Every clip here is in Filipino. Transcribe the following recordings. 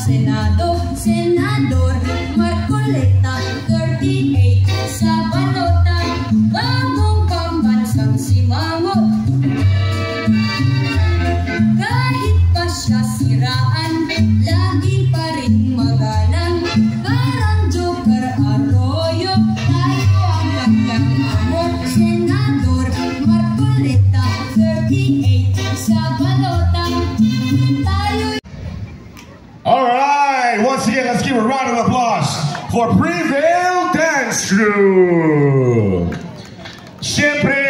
Senado, Senador Marcoleta, 38 sa balota, bagong pambansang simangot. Kahit pa siya siraan, lagi pa rin magalang, parang Joker Arroyo, tayo ang pagkakamo. Senador Marcoleta, 38 sa balota, tayo. Alright, once again, let's give a round of applause for Prevail Dance Group. Siyempre,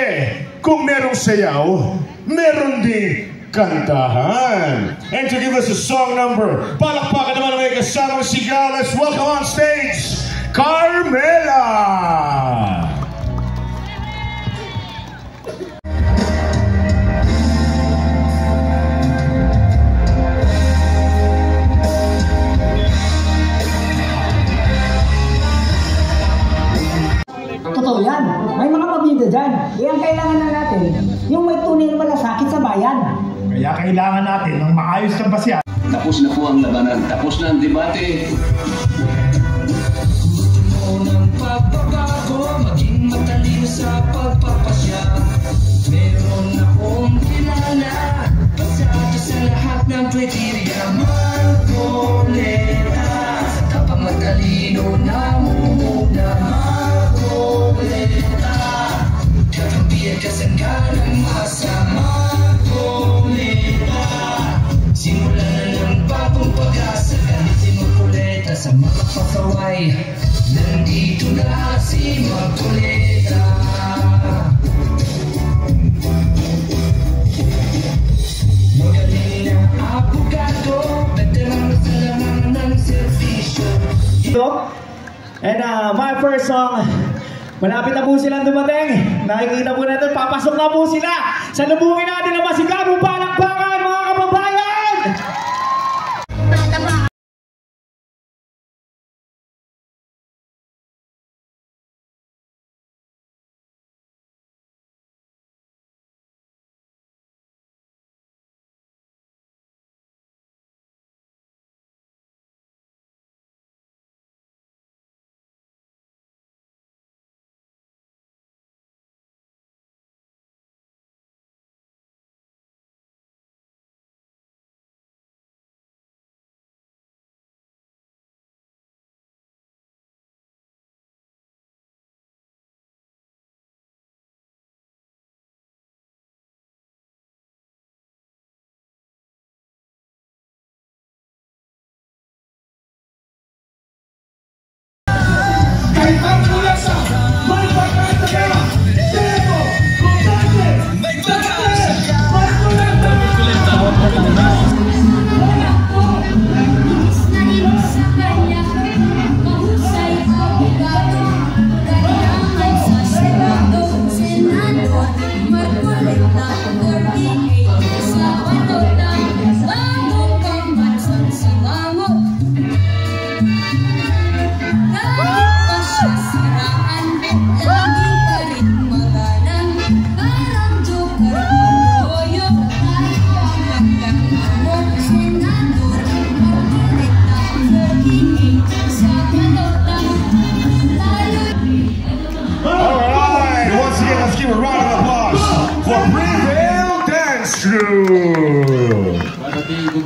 kung merong sayaw, meron din kantahan. And to give us a song number, palakpakan naman ang may kasamang sigaw. Let's welcome on stage, Carmela! Totoo yan. May mga pabida dyan. Ang kailangan na natin, yung may tunay na malasakit sa bayan. Kaya kailangan natin ng maayos na basya. Tapos na po ang labanan. Tapos na ang debate. Unang pagbabago, maging matalino sa pagpapasya. Meron akong kilala, pasado sa lahat ng kriteria. Marcoleta, sa tapang matalino na mumuna. Marcoleta, kakampiyan kasangga ng masa. Marcoleta, simulan na ng bagong pag-asa. Gamitin Marcoleta sa mga pasaway. Nandito na si Marcoleta. Magaling na abogado, veteran sa laman ng servisyo. And my first song, malapit na po silang dumating. Nakikita po natin, papasok na po sila. Salubungin natin ang masigabong palakpakan, mga kababayan!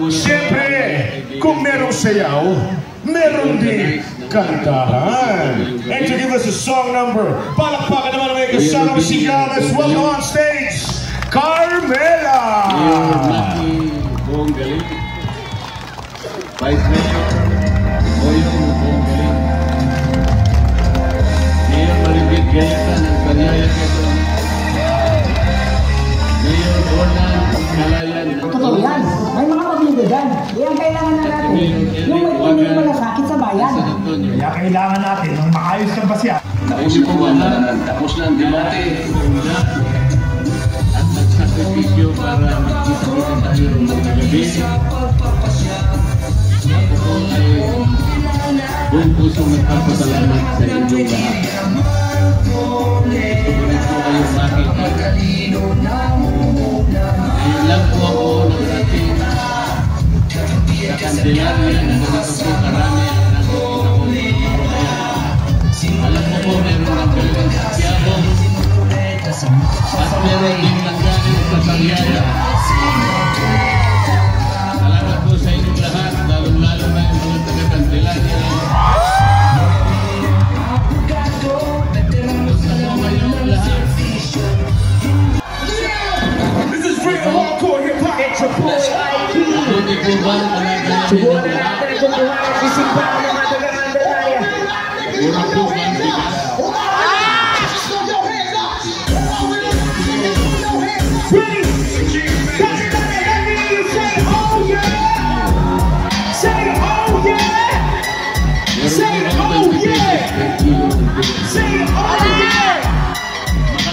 Siyempre, kung merong sayaw, meron din kantahan. And to give us a song number, palakpakan naman ang may kasamang sigaw. Let's welcome on stage, Carmela! Buong galing. Vice Mayor, Boyong buong galing. Mayor Maribit Gayetan ng Panyaya Quezon. Mayor Ornan Kalayan. Totoo yan. May mga pabida dyan. Ang kailangan na natin, yung may tunay na malasakit sa bayan. Kaya kailangan natin ng maayos na basya. Tapos po ang labanan. Tapos na ang debate. At nagsakripisyo para magkita-kita tayo ng mga gabi. Ako ay buong pusong nagpapasalamat sa inyong lahat. Sumunod po kayong makita. Ngayon lang po ako nag-ating sa Candelaria ng mga po ay Buti po ba ang kalagayan subukan ninyo na lahat? natin kung buhay at sisimba ang mga taga-Mandalaya. Mura po ba ang bigas? Ready? Everybody, let me hear you say, oh yeah! Say, oh yeah! Say, oh yeah! Say, oh yeah!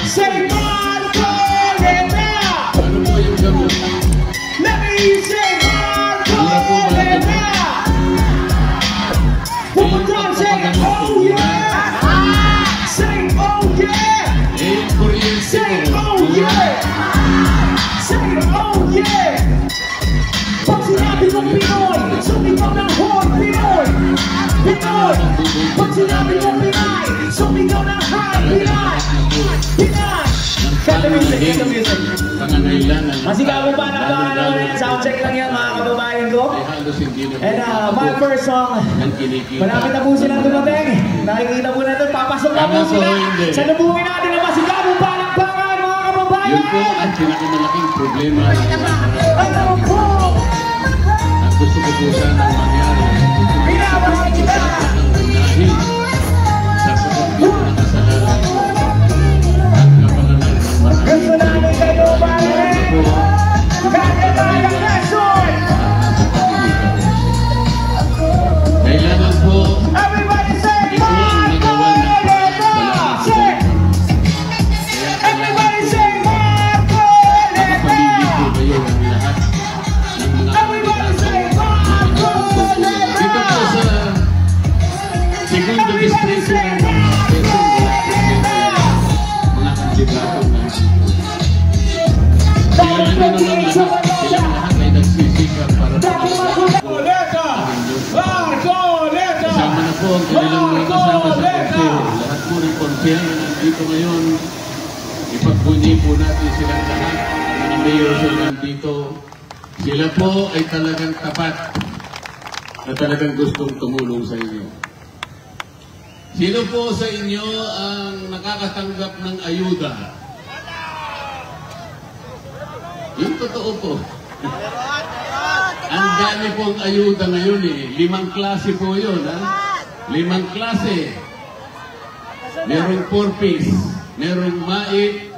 Say, Marcoleta! Ano po yung gamot? Let me hear you say, Marcoleta! One more time, say, oh yeah! Say, oh yeah! Eh, yung kuryente Say, po. oh yeah! Say, oh yeah! Pag sinabi mong Pinoy, sumigaw ng hoy, Pinoy! Pinoy! Pag sinabi mong Pinay, sumigaw ng hi, Pinay! Pinay! Cut the music, cut the music! Pangangailangan. Masigaw ba ng pangalan na yan? Soundcheck lang yan mga kababayan ko. Ay halos hindi na po. And my first song, ang kinikita. malapit na po silang dumating. Nakikita po natin, papasok na po Tama po, sila. hindi. Sa lubungin natin ang masigabong palakpakan mga kababayan! Yun po ang pinakamalaking problema. Ano po? Ang gusto ko po sanang mangyari. Pinabahal kita! Dahil sa pagkakita ng kasalanan ko at kapangalan ng mga Gusto namin kayo balik! Kaya tayo lesson! kailangan po Everybody say, ito ang nagawa ng Marcoleta! Say! Everybody say, nakapamili po Marcoleta! kayo ng lahat ng mga Everybody say, dito po sa segundo distrito ng Quezon, mga kandidato na kailangan na naman lahat, silang lahat ay nagsisikap para kasama na po ang kanilang mga kasama sa korte. Lahat po ng korte na nandito ngayon, ipagbunyi po natin silang lahat. Mga mayor sila nandito, sila po ay talagang tapat na talagang gustong tumulong sa inyo. Sino po sa inyo ang nakakatanggap ng ayuda? Yung totoo po. Ang dami pong ayuda ngayon eh. 5 klase po yun. Ha? 5 klase. Merong 4-piece. Merong mait.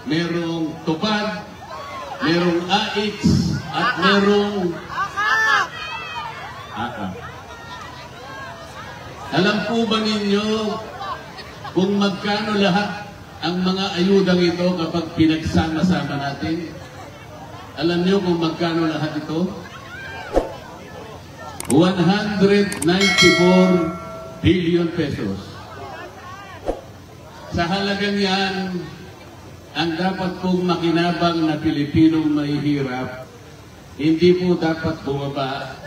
Merong tupad. Merong AX. At merong akap. Alam po ba ninyo kung magkano lahat ang mga ayudang ito kapag pinagsama-sama natin? Alam niyo kung magkano lahat ito? 194 billion pesos. Sa halagang yan, ang dapat pong makinabang na Pilipinong mahihirap, hindi po dapat bumaba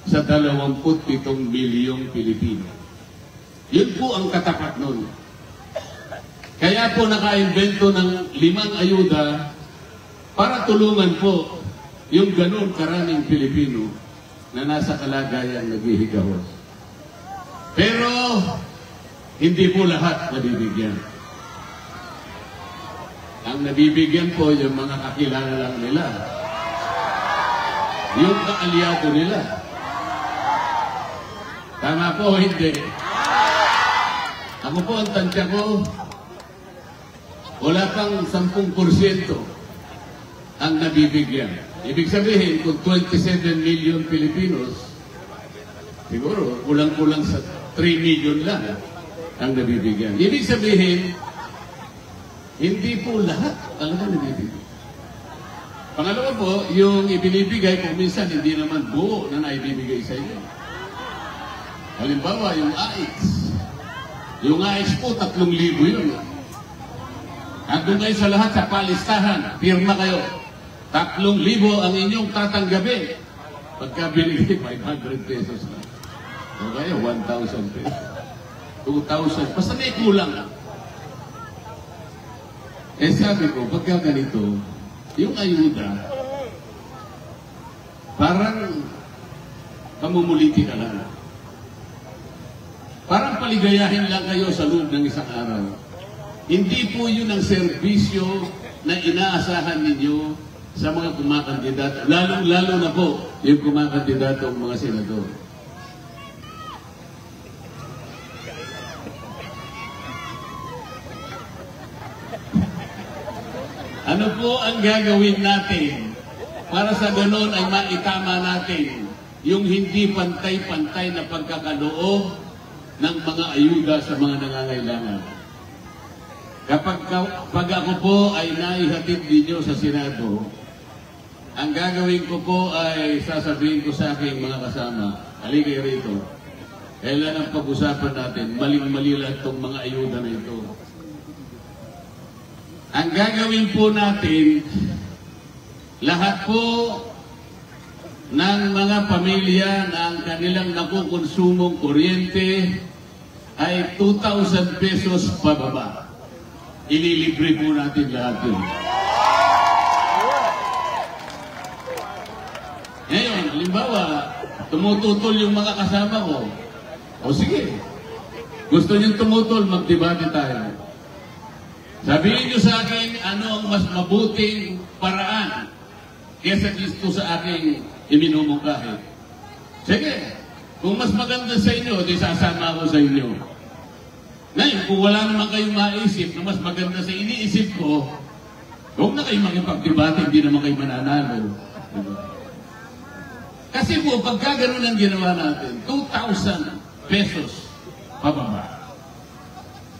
sa 27 milyong Pilipino. Yun po ang katapat nun. Kaya po naka-invento ng 5 ayuda para tulungan po yung ganun karaming Pilipino na nasa kalagayan naghihigahos. Pero hindi po lahat nabibigyan. Ang nabibigyan po yung mga kakilala lang nila. Yung kaalyado nila. Tama po, hindi. Ako po, ang tansya ko, wala pang 10% ang nabibigyan. Ibig sabihin, kung 27 million Filipinos, siguro, kulang-kulang sa 3 million lang ang nabibigyan. Ibig sabihin, hindi po lahat talaga nabibigyan. Pangalawa po, yung ibinibigay, kung minsan hindi naman buo na naibibigay sa inyo. Halimbawa, yung AX. Yung AX po, 3,000 yun. Andun kayo sa lahat sa palistahan, pirma kayo. 3,000 ang inyong tatanggapin. Pagka binigay, 500 pesos na. O kaya, 1,000 pesos. 2,000. Basta may kulang lang. Eh sabi ko, pagka ganito, yung ayuda, parang pamumuliti ka lang. Parang paligayahin lang kayo sa loob ng isang araw. Hindi po yun ang serbisyo na inaasahan ninyo sa mga kumakandidato, lalo na po yung kumakandidato ang mga senador. Ano po ang gagawin natin para sa ganon ay maitama natin yung hindi pantay-pantay na pagkakaloob ng mga ayuda sa mga nangangailangan? Pag ako po ay naihatid ninyo sa Senado, ang gagawin ko po ay sasabihin ko sa aking mga kasama, halika rito, kailangan pag-usapan natin, maling-mali lang itong mga ayuda na ito. Ang gagawin po natin, lahat po ng mga pamilya na ang kanilang nakukonsumong kuryente ay 2,000 pesos pababa. Ililibre po natin lahat yun. Ngayon, halimbawa, tumututol yung mga kasama ko. O sige, gusto niyong tumutol, magdebate tayo. Sabihin niyo sa akin ano ang mas mabuting paraan kesa gusto sa aking iminumungkahi. Sige, kung mas maganda sa inyo, di sasama ako sa inyo. Ngayon, kung wala naman kayong maisip na mas maganda sa iniisip ko, huwag na kayong makipagdebate, hindi naman kayo mananalo. Kasi po, pagka ganun ang ginawa natin, 2,000 pesos pababa.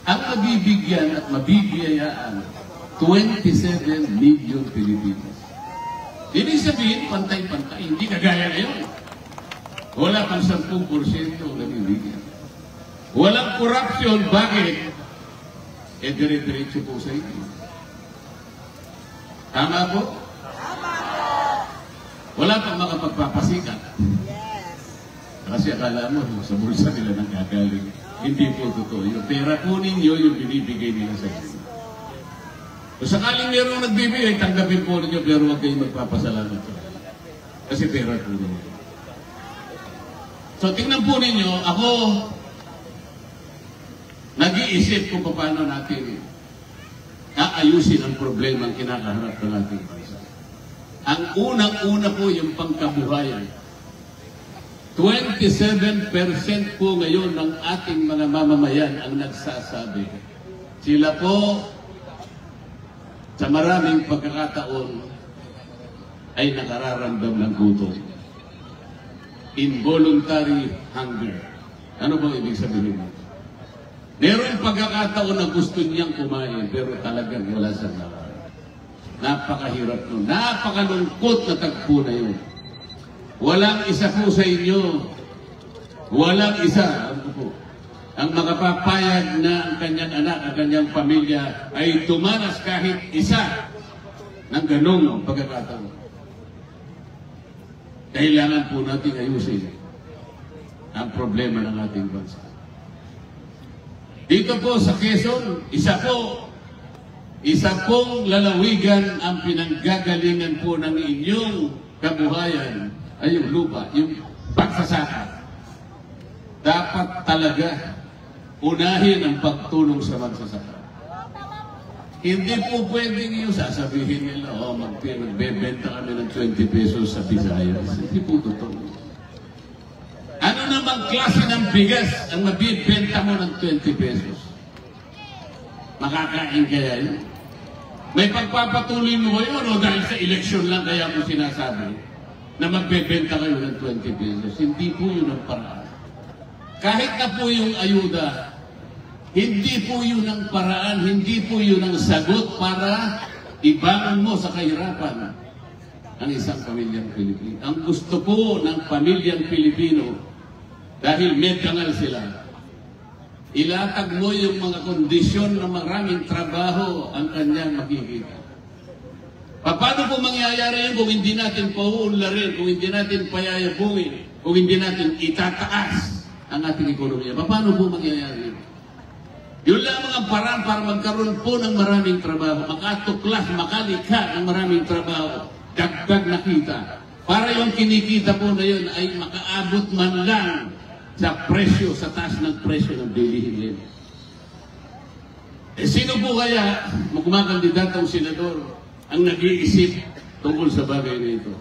Ang mabibigyan at mabibiyayaan 27 million Pilipinos. Ibig sabihin, pantay-pantay, hindi kagaya ngayon. Wala pang 10% na bibigyan. Walang korupsyon, bakit? Eh, dire-diretso po sa inyo. Tama po? Wala pang makapagpapasikat. Kasi akala mo, sa bulsa nila nang gagaling. Hindi po totoo. Yung pera po ninyo, yung binibigay nila sa inyo. Kung sakaling mayroong nagbibigay, tanggapin po ninyo, pero huwag kayong magpapasalamat. Kasi pera po ninyo. So, tingnan po ninyo, ako, nag-iisip kung paano natin aayusin ang problema ang kinakaharap ng ating bansa. Ang unang-una po yung pangkabuhayan. 27% po ngayon ng ating mga mamamayan ang nagsasabi. Sila po, sa maraming pagkakataon, ay nakararamdam ng gutom. Involuntary hunger. Ano bang ibig sabihin? Meron pagkakataon na gusto niyang kumain, pero talagang wala sa naman. Napakahirap nun. Napakalungkot na tagpo na yun. Walang isa po sa inyo, walang isa, ang makapapayag na ang kanyang anak, ang kanyang pamilya ay tumanas kahit isa ng ganong pagkakataon. Kailangan po natin ayusin ang problema ng ating bansa. Dito po sa Quezon, isa pong lalawigan ang pinanggagalingan po ng inyong kabuhayan ay yung lupa, yung pagsasaka. Dapat talaga unahin ang pagtulong sa magsasaka. Hindi po pwedeng yung sasabihin nila, magbebenta kami ng 20 pesos sa Visayas. Hindi po totoo. Ano namang klase ng bigas ang mabibenta mo ng 20 pesos? Makakain kaya yun? May pagpapatuloy mo yun o dahil sa eleksyon lang kaya mo sinasabi na magbebenta kayo ng 20 pesos. Hindi po yun ang paraan. Kahit na po yung ayuda, hindi po yun ang paraan, hindi po yun ang sagot para ibangon mo sa kahirapan ang isang pamilyang Pilipino. Ang gusto po ng pamilyang Pilipino, dahil medyangal sila, ilatag mo yung mga kondisyon na maraming trabaho ang kanyang makikita. Paano po mangyayari yun kung hindi natin pauunlarin, kung hindi natin payayabungin, kung hindi natin itataas ang ating ekonomiya? Paano po mangyayari yun? Yun lamang ang paraan para magkaroon po ng maraming trabaho, makatuklas, makalikha ng maraming trabaho, dagdag na kita. Para yung kinikita po na yun ay makaabot man lang sa presyo, sa taas ng presyo ng bilihin. Sino po kaya kumakandidatong senador ang nag-iisip tungkol sa bagay na ito.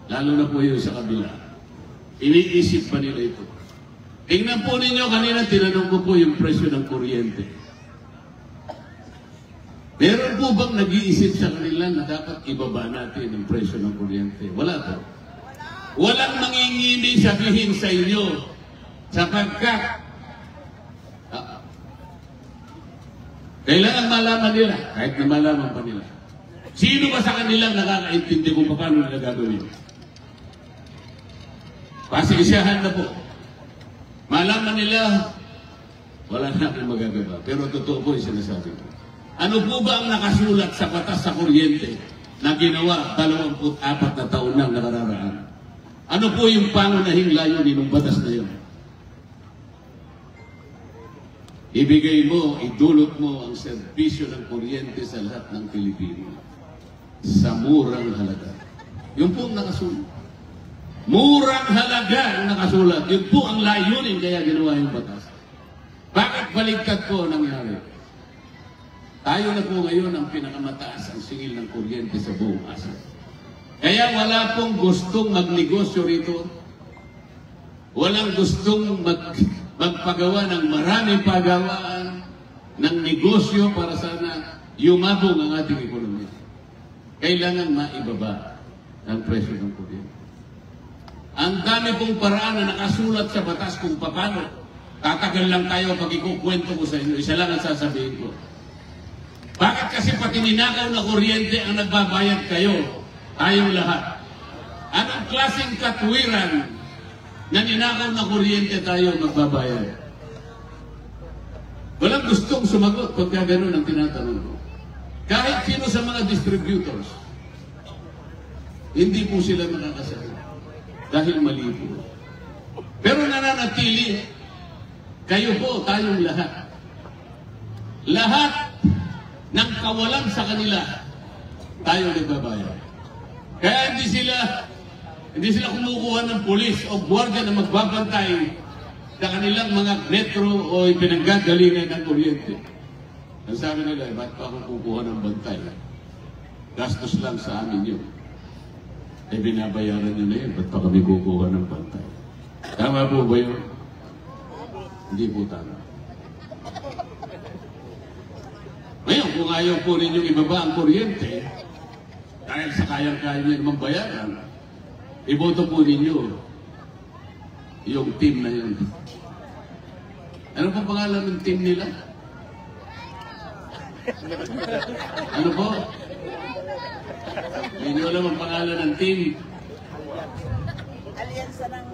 Lalo na po yun sa kabila. Iniisip pa nila ito. Tingnan po ninyo, kanina tinanong ko po yung presyo ng kuryente. Meron po bang nag-iisip sa kanila na dapat ibaba natin ang presyo ng kuryente? Wala po. Walang mangingimi sabihin sa inyo sapagkat kailangan malaman nila, kahit na malaman pa nila. Sino ba sa kanilang nakakaintindi kung paano nila gagawin? Pasisiyahan na po. Malaman nila, wala na akong magagawa. Pero totoo po yung sinasabi ko. Ano po ba ang nakasulat sa batas sa kuryente na ginawa 24 na taon nang nakararaan? Ano po yung pangunahing layunin ng batas na yun? Ibigay mo, idulot mo ang serbisyo ng kuryente sa lahat ng Pilipino sa murang halaga. Yun po ang nakasulat. Murang halaga ang nakasulat. Yun po ang layunin kaya ginawa yung batas. Bakit baligtad po nangyari? Tayo na po ngayon ang pinakamataas ang singil ng kuryente sa buong Asia. Kaya wala pong gustong magnegosyo rito. Walang gustong magpagawa ng maraming pagawaan ng negosyo para sana yumabong ang ating ekonomiya. Kailangan maibaba ang presyo ng kuryente. Ang dami pong paraan na nakasulat sa batas kung paano. Tatagal lang tayo pag ikukwento ko sa inyo. Isa lang ang sasabihin ko. Bakit kasi pati ninakaw na kuryente ang nagbabayad kayo? Tayong lahat. Anong klaseng katwiran na ninakaw na kuryente tayo magbabayad? Walang gustong sumagot pagka gano'n ang tinatanong ko. Kahit sino sa mga distributors, hindi po sila makakasagot. Dahil mali po. Pero nananatili, kayo po, tayong lahat. Lahat ng kawalan sa kanila, tayo nagbabayad. Kaya hindi sila kumukuha ng pulis o gwardiya na magbabantay sa kanilang mga metro o ipinaggagalingan ng kuryente. Ang sabi nila, ba't pa ako kukuha ng bantay? Gastos lang sa amin yun. Eh, binabayaran nyo na yun, ba't pa kami kukuha ng bantay? Tama po ba yun? Hindi po tama. Ngayon, kung ayaw po ninyong ibaba ang kuryente, dahil sa kayang-kaya nyo naman bayaran, iboto po ninyo yung team na yun. Ano pa pangalan ng team nila? Ano po? Hindi nyo alam ang pangalan ng team. Alyansa ng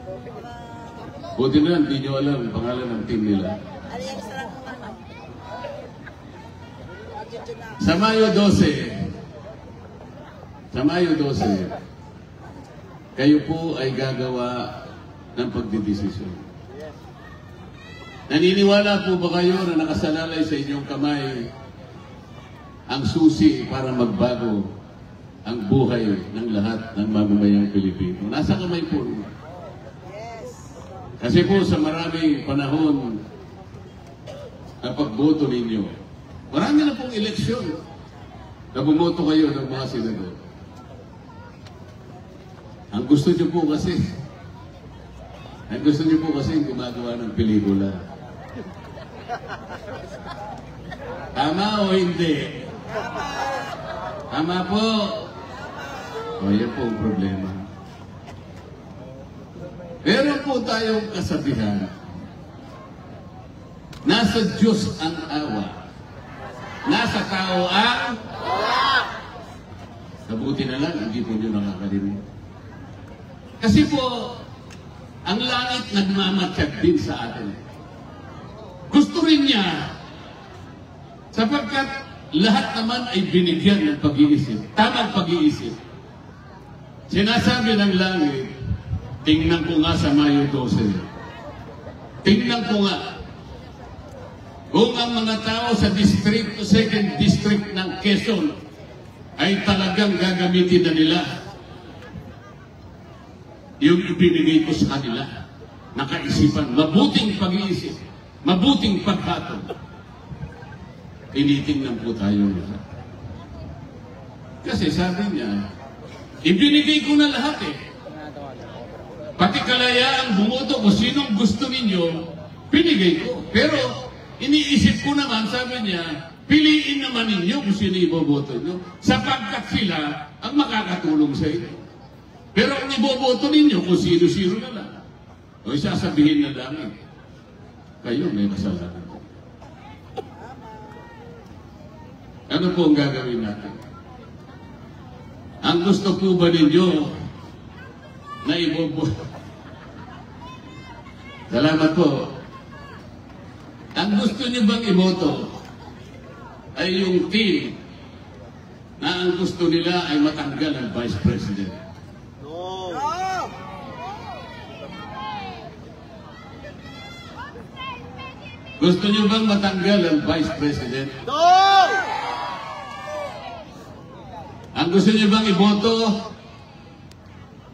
Buti na lang, hindi nyo alam ang pangalan ng team nila. Alyansa ng Sa Mayo 12, kayo po ay gagawa ng pagdidesisyon. Naniniwala po ba kayo na nakasalalay sa inyong kamay ang susi para magbago ang buhay ng lahat ng mamamayang Pilipino? Nasa kamay po. Kasi po sa maraming panahon na pagboto ninyo, marami na pong eleksyon na bumoto kayo ng mga senador. Ang gusto nyo po kasi gumagawa ng pelikula. Tama o hindi? Tama po. O, yan po ang problema. Meron po tayong kasabihan. Nasa Diyos ang awa. Nasa tao ang Mabuti na lang, hindi po nyo nakakarinig. Kasi po, ang langit nagmamatsyag din sa atin. Gusto rin niya, sapagkat lahat naman ay binigyan ng pag-iisip, tamang pag-iisip. Sinasabi ng langit, tingnan ko nga sa Mayo 12. Tingnan ko nga, kung ang mga tao sa district o 2nd district ng Quezon ay talagang gagamitin na nila yung ibinigay ko sa kanila na kaisipan, mabuting pag-iisip, mabuting paghatol. Tinitingnan po tayo lahat. Kasi sabi niya, ibinigay ko na lahat eh. Pati kalayaang bumoto kung sinong gusto ninyo, binigay ko. Pero iniisip ko naman, sabi niya, piliin naman ninyo kung sino iboboto nyo, sapagkat sila ang makakatulong sa inyo. Pero kung iboboto ninyo kung sino-sino na lang, o sasabihin na lang, kayo may kasalanan. Ano po ang gagawin natin? Ang gusto po ba ninyo na iboboto? Salamat po. Ang gusto niyo bang iboto ay yung team na ang gusto nila ay matanggal ang Vice President? No! Gusto niyo bang matanggal ang Vice President? No! Ang gusto niyo bang iboto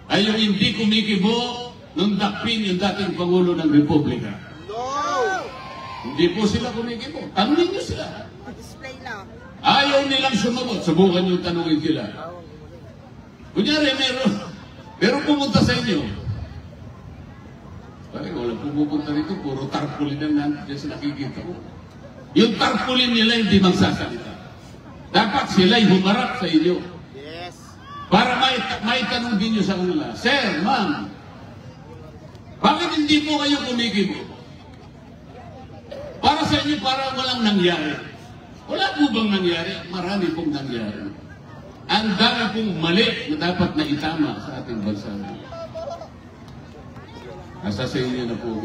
ay yung hindi kumikibo nung dakpin yung dating Pangulo ng Republika? No! Hindi po sila kumikibo. Tanungin niyo sila. Display lang. Ayaw nilang sumagot. Subukan niyo tanungin sila. Kunyari, meron pumunta sa inyo. Parang walang pumupunta rito. Puro tarpaulin ang nandiyan sa nakikita ko. Yung tarpaulin nila hindi magsasalita. Dapat sila'y humarap sa inyo. Yes. Para may tanong din nyo sa kanila, Sir, Ma'am, bakit hindi po kayo kumikibo? Para sa inyo, parang walang nangyari. Wala po bang nangyari? Marami pong nangyari. Ang dami pong mali na dapat na itama sa ating bansa. Nasa sa inyo na po.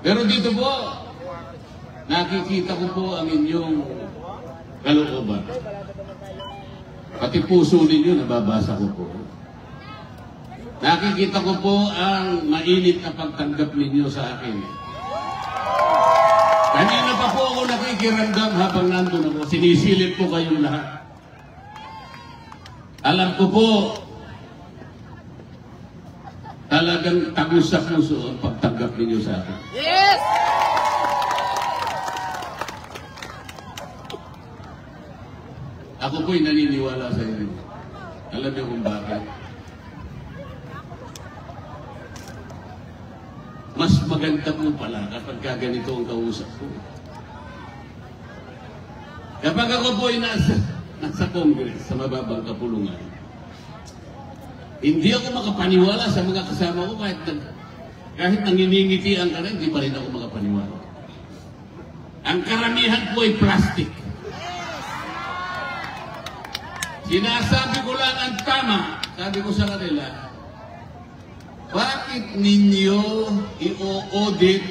Pero dito po, nakikita ko po ang inyong kalooban. Pati puso ninyo, nababasa ko po. Nakikita ko po ang mainit na pagtanggap ninyo sa akin. Kanina pa po ako nakikiramdam habang nandun ako. Sinisilip po kayong lahat. Alam ko po, talagang tagus sa puso ang pagtanggap ninyo sa akin. Yes! Ako po'y naniniwala sa inyo. Alam niyo kung bakit? Mas maganda po pala kapag ganito ang kausap ko. Kapag ako po'y nasa Congress, sa mababang kapulungan, hindi ako makapaniwala sa mga kasama ko kahit nanginingitian ka rin, hindi pa rin ako makapaniwala. Ang karamihan po ay plastic. Sinasabi ko lang ang tama. Sabi ko sa kanila, bakit ninyo i-audit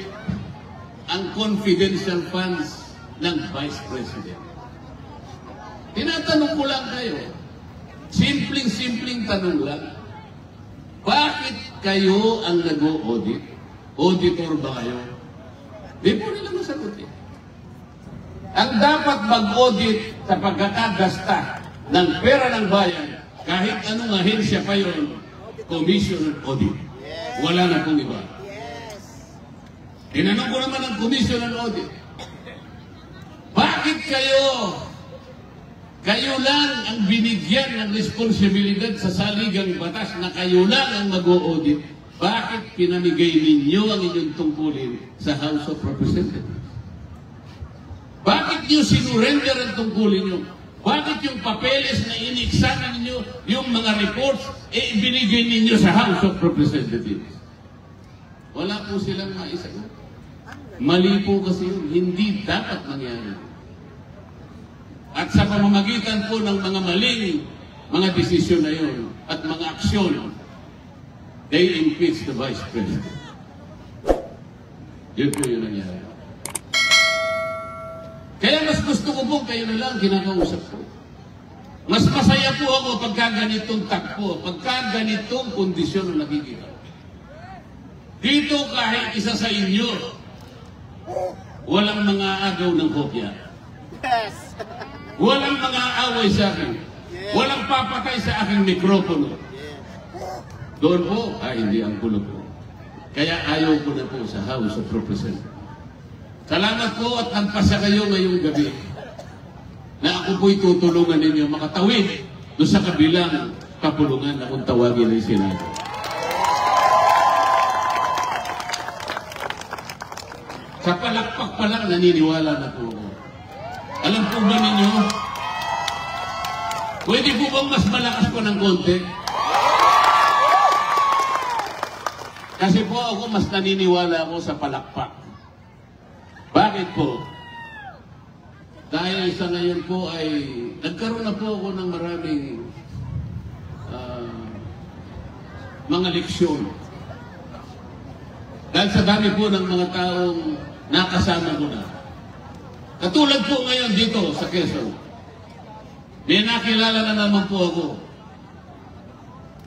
ang confidential funds ng Vice President? Tinatanong ko lang kayo. Simpleng tanong lang. Bakit kayo ang nag-audit? Auditor ba kayo? Di po nila masagot eh. Ang dapat mag-audit sa pagkakagasta ng pera ng bayan, kahit anong ahensya pa yun, Commission on Audit. Wala na pong iba. Tinanong ko naman ang Commission on Audit. Bakit kayo lang ang binigyan ng responsibilidad sa saligang batas na kayo lang ang mag-audit? Bakit pinamigay ninyo ang inyong tungkulin sa House of Representatives? Bakit nyo sinurrender ang tungkulin nyo? Bakit yung papeles na iniksana ninyo, yung mga reports, ibinigay ninyo sa House of Representatives? Wala po silang maisagot. Mali po kasi yun. Hindi dapat mangyari. At sa pamamagitan po ng mga maling mga desisyon na yun at mga aksyon, they impeach the Vice President. Yun po yung nangyari. Kaya mas gusto ko po kayo na lang kinakausap ko. Mas masaya po ako pagka ganitong takpo, pagka ganitong kondisyon na nakikita. Dito kahit isa sa inyo, walang mga agaw ng kopya. Yes! Walang mga away sa akin. Walang papatay sa aking mikropono. Doon po, hindi ang gulo po. Kaya ayaw ko na po sa House of Representatives. Salamat po at nagpasa kayo ngayong gabi. na ako po'y tutulungan ninyo makatawid doon sa kabilang kapulungan na kung tawagin ay Senado. Sa palakpak pa lang, naniniwala na po ako. Alam po ba ninyo, pwede po bang mas malakas po ng konti? Kasi po ako mas naniniwala ako sa palakpak. Bakit po? Dahil sa ngayon po ay nagkaroon na po ako ng maraming mga leksyon. Dahil sa dami po ng mga taong nakasama ko na. Katulad po ngayon dito sa Quezon. May nakilala na naman po ako.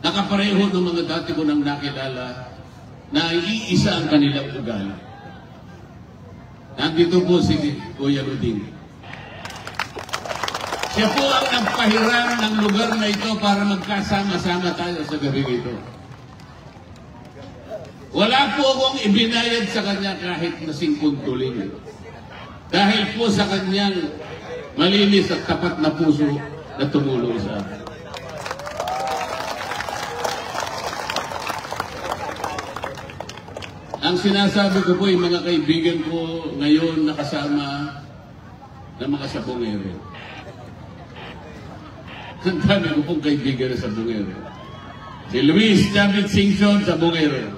Nakapareho ng mga dati ko nang nakilala na iisa ang kanilang ugali. Nandito po si Kuya Luding. Siya po ang nagpahiram ng lugar na ito para magkasama-sama tayo sa gabi ito. Wala po akong ibinayad sa kanya kahit na 50 tuling. Dahil po sa kanyang malinis at tapat na puso na tumulong sa akin. Ang sinasabi ko po yung mga kaibigan ko ngayon nakasama ng mga sabongero. Ang dami ko pong kaibigan na sabongero. Si Luis David Singson, sabongero.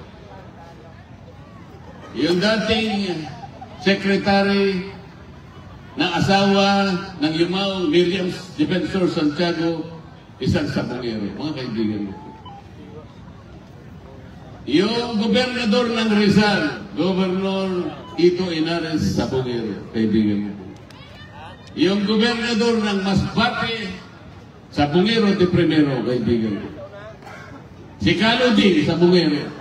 Yung dating secretary ng asawa ng Yumaong Miriam's Defensor Santiago, isang sabongero. Mga kaibigan ko. Yung gobernador ng Rizal, Governor Ito Inares Sabongero, kaibigan ko. Yung gobernador ng Masbate, Sabongero de Primero, kaibigan ko. Si Calodin, Sabongero,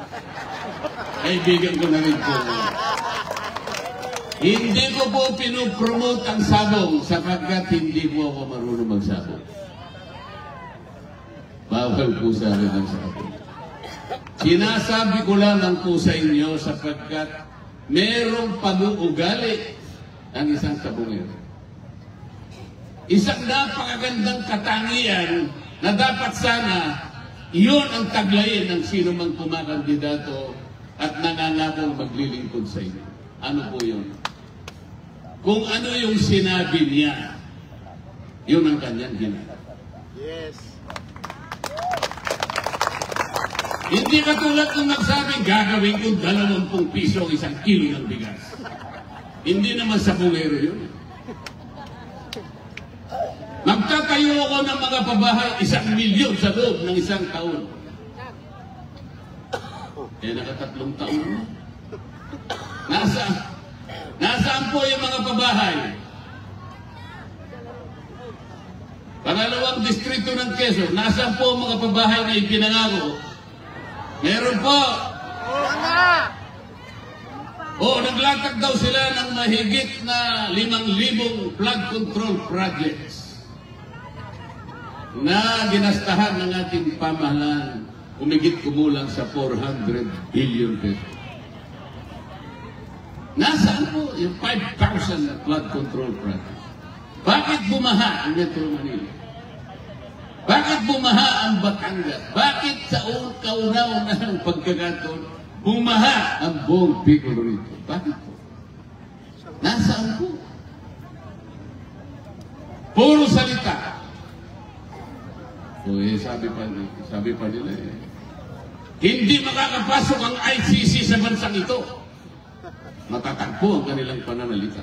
kaibigan ko na rin po. Hindi ko po pinopromote ang sabong sapagkat hindi po ako marunong magsabong. Bawal po sa akin ang sabong. Sinasabi ko lamang po sa inyo sapagkat merong pag-uugali ang isang sabongero. Isang napakagandang katangian na dapat sana iyon ang taglayin ng sino mang kumakandidato at nangangakong maglilingkod sa inyo. Ano po yun? Kung ano yung sinabi niya, yun ang kanyang ginagawa. Yes. Hindi katulad nung nagsabing gagawin ko 20 piso ang 1 kilo ng bigas. Hindi naman sabongero yun. Magtatayo ako ng mga pabahay 1 milyon sa loob ng 1 taon. Naka3 taon na. Nasaan po yung mga pabahay? Pangalawang distrito ng Quezon, nasaan po ang mga pabahay na ipinangako? Meron po. Naglatag daw sila ng mahigit na 5,000 flood control projects na ginastahan ng ating pamahalaan umigit kumulang sa 400 billion pesos. Nasaan po yung 5,000 flood control projects? Bakit bumaha ang Metro Manila? Bakit bumaha ang Batangas? Bakit sa kauna-unahang pagkakataon, bumaha ang buong Bicol rito? Bakit po? Nasaan po? Puro salita. Sabi pa nila hindi makakapasok ang ICC sa bansang ito. Matatagpo ang kanilang pananalita.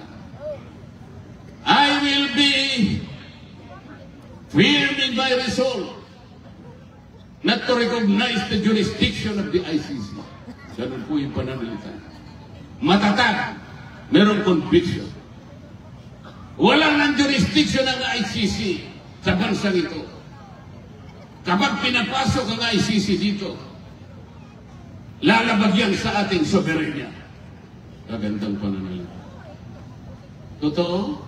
I will be firm in my resolve not to recognize the jurisdiction of the ICC. Ganun po yung pananalita. Matatag, merong conviction. Walang ng jurisdiction ng ICC sa bansang ito. Kapag pinapasok ang ICC dito, lalabag yan sa ating soberenya. Kagandang pananalita. Totoo?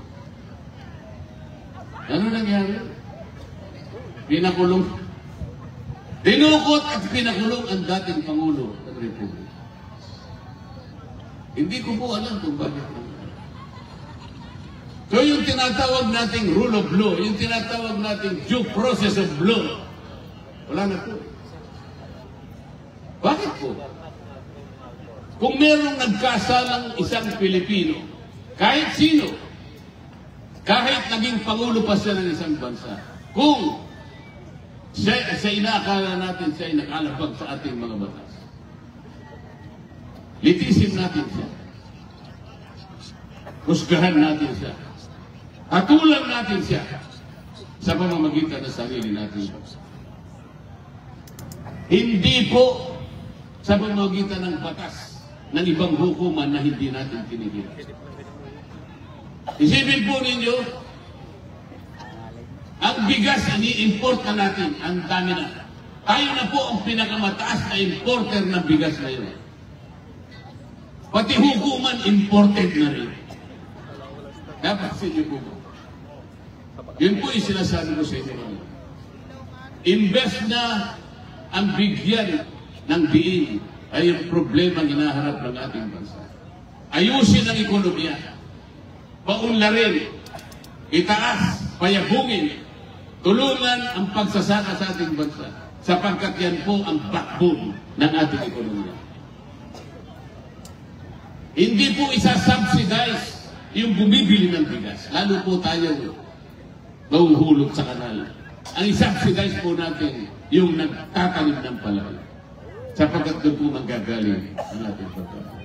Ano nangyari? Pinakulong. Dinukot at pinakulong ang dating Pangulo ng Republika. Hindi ko po alam kung bakit. So yung tinatawag nating rule of law, yung tinatawag nating due process of law, wala na po. Bakit po? Kung merong nagkasalang isang Pilipino, kahit sino, kahit naging Pangulo pa siya ng isang bansa, kung sa inaakala natin siya ay nakalabag sa ating mga batas, litisin natin siya. Husgahan natin siya. Hatulan natin siya sa pamamagitan ng sarili natin. Hindi po sa pamamagitan ng batas ng ibang hukuman na hindi natin tinigil. Isipin po ninyo, ang bigas ini-import na natin, ang dami na. Tayo na po ang pinakamataas na importer ng bigas ngayon. Pati hukuman, imported na rin. Dapat sa inyo po. Yun po yung sinasabi ko sa inyo. Imbes na ang bigyan ng diin ay yung problema hinaharap ng ating bansa. Ayusin ang ekonomiya. Paunlarin, itaas, payabungin, tulungan ang pagsasaka sa ating bansa sapagkat yan po ang backbone ng ating ekonomiya. Hindi po isa-subsidize yung bumibili ng bigas. Lalo po tayo mahuhulog sa kanal. Ang i-subsidize po natin yung nagtatanim ng palay sapagkat doon po manggagaling ang ating pagkakas.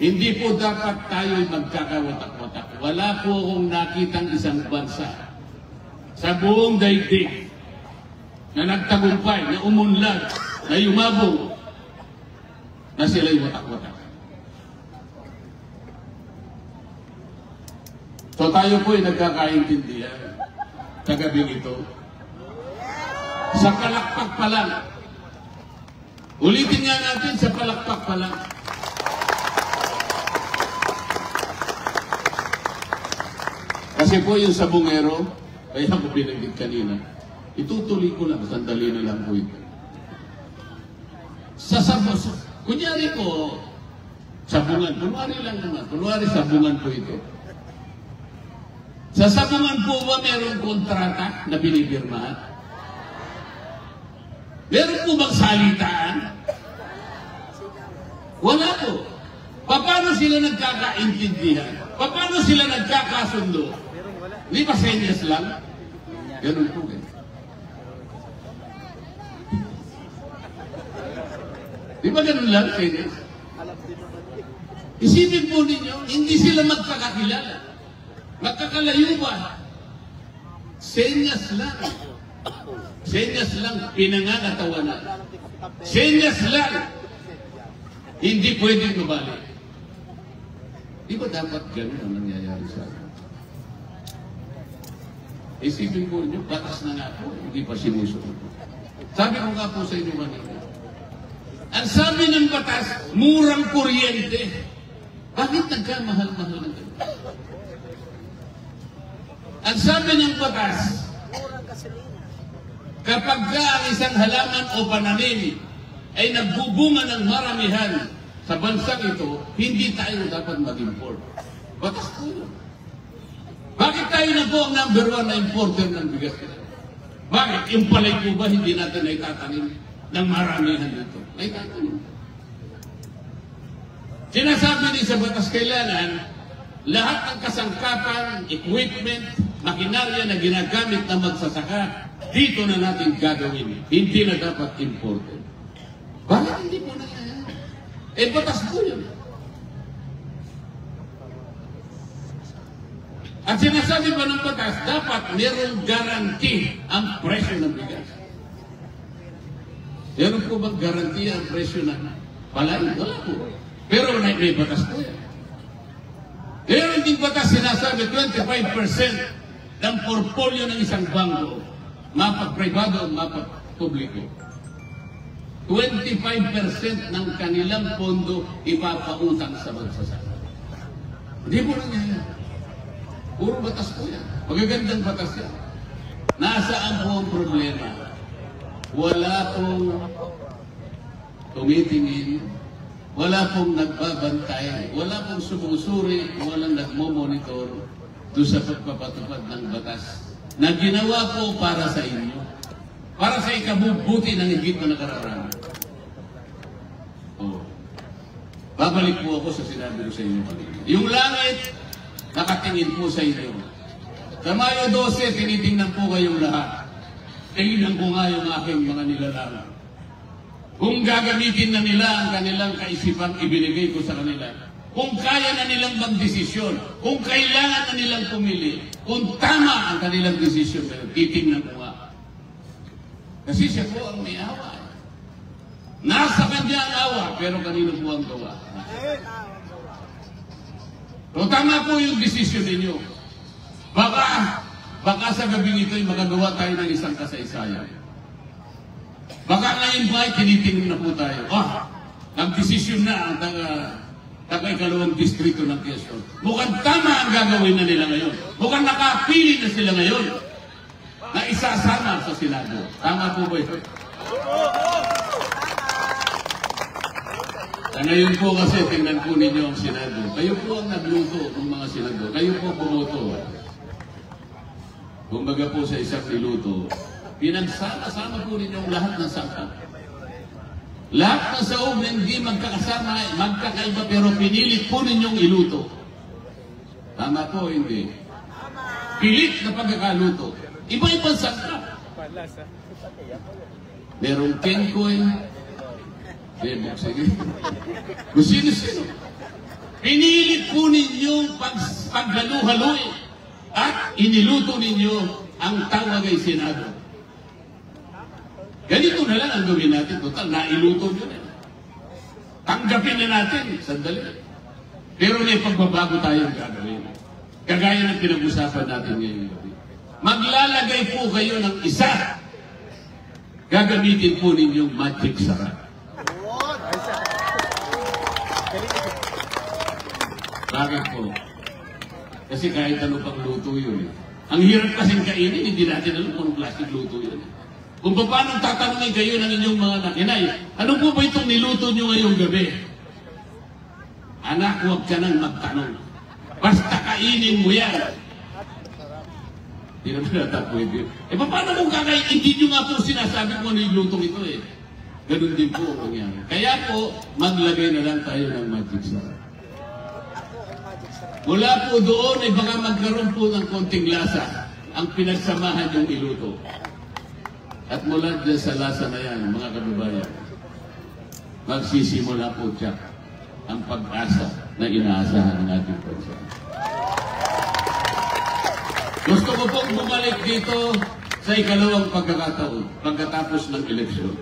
Hindi po dapat tayo magkakawatak-watak. Wala po akong nakitang isang bansa sa buong daigdig na nagtagumpay, na umunlad, na yumabong, na sila'y watak-watak. So tayo po ay nagkakaintindihan sa gabing ito. Sa palakpak pa lang. Ulitin nga natin sa palakpak pa lang. Kasi po yung sabungero, kaya ako binanggit kanina, itutuloy ko lang, sandali na lang po ito. Kunyari po, sabungan, kunwari lang naman, kunwari sabungan po ito. Sa sabungan po ba mayroong kontrata na binibirmahan? Meron po bang salitaan? Wala po. Paano sila nagkakaintindihan? Paano sila nagkakasundo? Di ba senyas lang? Ganun po. Di ba ganun lang, senyas? Isipin po ninyo, hindi sila magkakakilala. Magkakalayo ba? Senyas lang. Senyas lang, pinangangatawanan. Senyas lang. Hindi pwedeng mabalik. Di ba dapat ganun ang nangyayari sa akin? Isipin po ninyo, batas na nga po, hindi pa sinusunod. Sabi ko nga po sa inyo kanina, ang sabi ng batas, murang kuryente. Bakit nagkamahal-mahal ng ganun? Ang sabi ng batas, kapag ang isang halaman o pananim ay nagbubunga ng maramihan sa bansang ito, hindi tayo dapat mag-import. Batas po yun. Bakit tayo na po ang number 1 na importer ng bigas? Bakit? Yung palay po ba hindi natin naitatanim ng maramihan dito? Naitatanim. Sinasabi din sa batas, kailangan lahat ng kasangkapan, equipment, makinarya na ginagamit na magsasaka, dito na natin gagawin. Hindi na dapat imported. Bakit hindi po na kaya? Eh, batas po yun. At sinasabi pa ng batas, dapat merong guarantee ang presyo ng bigas. Meron po bang guarantee ang presyo ng palay? Wala po. Pero may batas po yan. Meron din batas sinasabi 25% ng portfolio ng isang bangko, mapag-privado o mapag-publiko. 25% ng kanilang pondo ipapautang sa magsasaka. Hindi po nangyayari. Puro batas po yan. Magagandang batas yan. Nasaan po ang problema? Wala pong tumitingin, wala pong nagbabantay, wala pong sumusuri, walang nagmo-monitor doon sa pagpapatupad ng batas na ginawa po para sa inyo, para sa ikabubuti ng higit na nakararami. Oh. Babalik po ako sa sinabi ko sa inyo kanina. Yung langit, nakatingin po sa inyo. Sa Mayo 12, tinitingnan po kayong lahat. Tingnan ko nga yung aking mga nilalang. Kung gagamitin na nila ang kanilang kaisipang ibinigay ko sa kanila, kung kaya na nilang magdesisyon, kung kailangan na nilang pumili, kung tama ang kanilang desisyon, titingnan ko nga. Kasi siya po ang may awa. Nasa kanya ang awa, pero kanino po ang gawa? So tama po yung desisyon ninyo. Baka sa gabing ito'y magagawa tayo ng isang kasaysayan. Baka ngayon ba ay tinitingin na po tayo. Nag-desisyon na ang taga-ikalawang distrito ng Quezon. Mukhang tama ang gagawin na nila ngayon. Mukhang nakapili na sila ngayon na isasama sa Senado. Tama po ba ito? Ngayon po kasi tingnan po ninyo ang Senado. Kayo po ang nagluto ng mga Senado. Kayo po bumoto. Kumbaga po sa isang niluto, pinagsama-sama po ninyo ang lahat ng sangkap. Lahat ng saog na hindi magkakasama, magkakaiba, pero pinilit po ninyong iluto. Tama po, hindi. Pilit na pagkakaluto. Iba-ibang sangkap. Merong kenkoy, sige. Kung sino-sino. Pinilit po ninyong paglalu-haluin at iniluto ninyo ang tawag ay Senado. Ganito na lang ang gawin natin. Total, nailuto nyo na. Tanggapin na natin. Sandali. Pero may pagbabago tayong gagawin. Kagaya ng pinag-usapan natin ngayon. Maglalagay po kayo ng isa. Gagamitin po ninyong magic sarap. Bakit po? Kasi kahit ano pang luto yun. Ang hirap kasing kainin, hindi natin alam kung plastic luto yun. Kung paano tatanungin kayo ng inyong mga nakinay, ano po ba itong niluto nyo ngayong gabi? Anak, huwag ka nang magtanong. Basta kainin mo yan. Hindi naman natin pwede. Paano kung kakain? Hindi nyo nga po sinasabi kung ano yung lutong ito eh. Ganun din po ang nangyari. Kaya po, maglagay na lang tayo ng magic sarap. Mula po doon ay baka magkaroon po ng konting lasa ang pinagsamahan yung iluto. At mula dyan sa lasa na yan, mga kababayan, magsisimula po siya ang pag-asa na inaasahan ng ating bansa. Gusto ko pong bumalik dito sa ikalawang pagkakataon, pagkatapos ng eleksyon.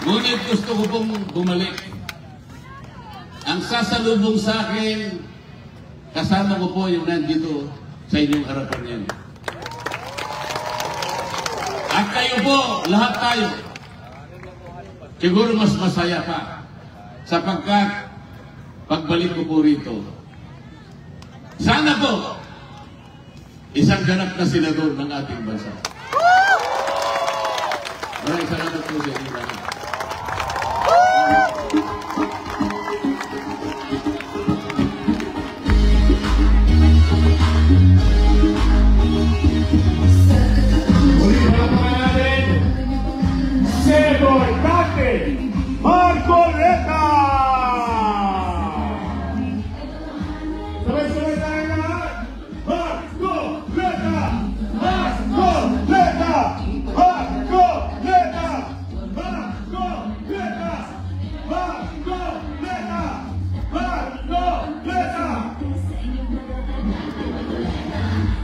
Ngunit gusto ko pong bumalik. Ang sasalubong sa akin, kasama ko po yung nandito sa inyong harapan yan. At kayo po, lahat tayo, siguro mas masaya pa sapagkat pagbalik ko po rito. Sana po, isang ganap na senador ng ating bansa. Maraming salamat po sa inyo lahat. Marcoleta! Sabay-sabay tayo lahat! Marcoleta! Marcoleta! Marcoleta! Marcoleta! Marcoleta!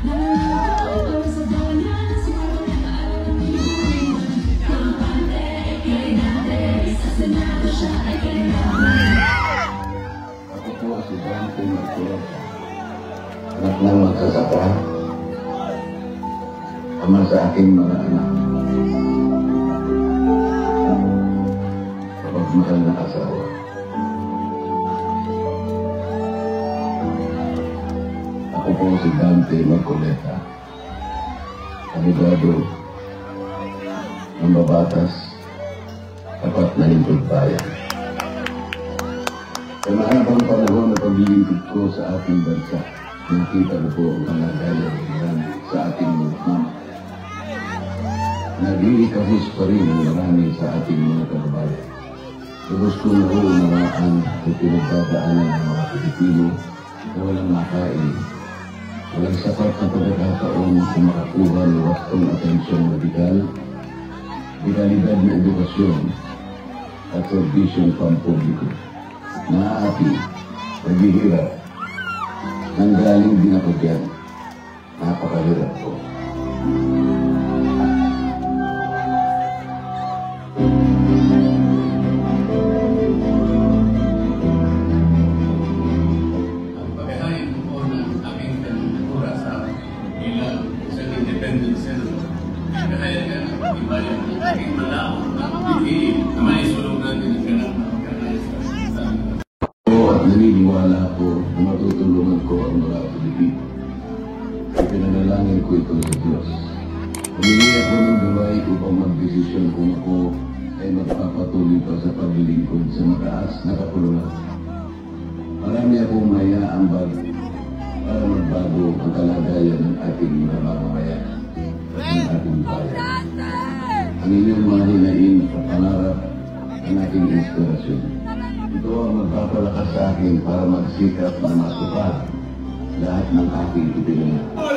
Marcoleta! Ako po si Dante Marcoleta, anak ng magsasaka, ama sa aking mga anak, kapagmahal na asawa. Ako po si Dante Marcoleta, abogado ng mabatas, tapat na lingkod bayan. Sa mahabang panahon na paglilingkod ko sa ating bansa, nakita ko po ang kalagayan sa ating mga nag-iikahos pa rin ang marami sa ating mga kababayan. Lubos ko na uunawaan ang pinagdadaanan ng mga Pilipino na walang makain, walang sapat na pagkakataon kung makakuha ng wastong atensyon medikal, binalidad na edukasyon at servisyon pampubliko. Naaapi, paghihirap, nanggaling din ako dyan. Napakahirap ko. Ang pagkahain ko po ng aking kandidatura sa bilang isang independent senator, kaya nga ibayan ng aking malao na pagiging na maisulong natin ang ganap na pagkakaayos sa At naniniwala ko na matutulungan ko ang mga Pilipino. Ipinanalangin ko ito sa Diyos. Humingi ako ng gaway upang magdesisyon kung ako ay magpapatuloy pa sa paglilingkod sa mataas na kapuluran. Marami akong maiaambag para magbago ang kalagayan ng ating mga mamamayan at ng ating bayan. Ang inyong mga hinaing at pangarap ang ating inspirasyon. Ito ang magpapalakas sa akin para magsikap na masupad lahat ng aking ipinangalan.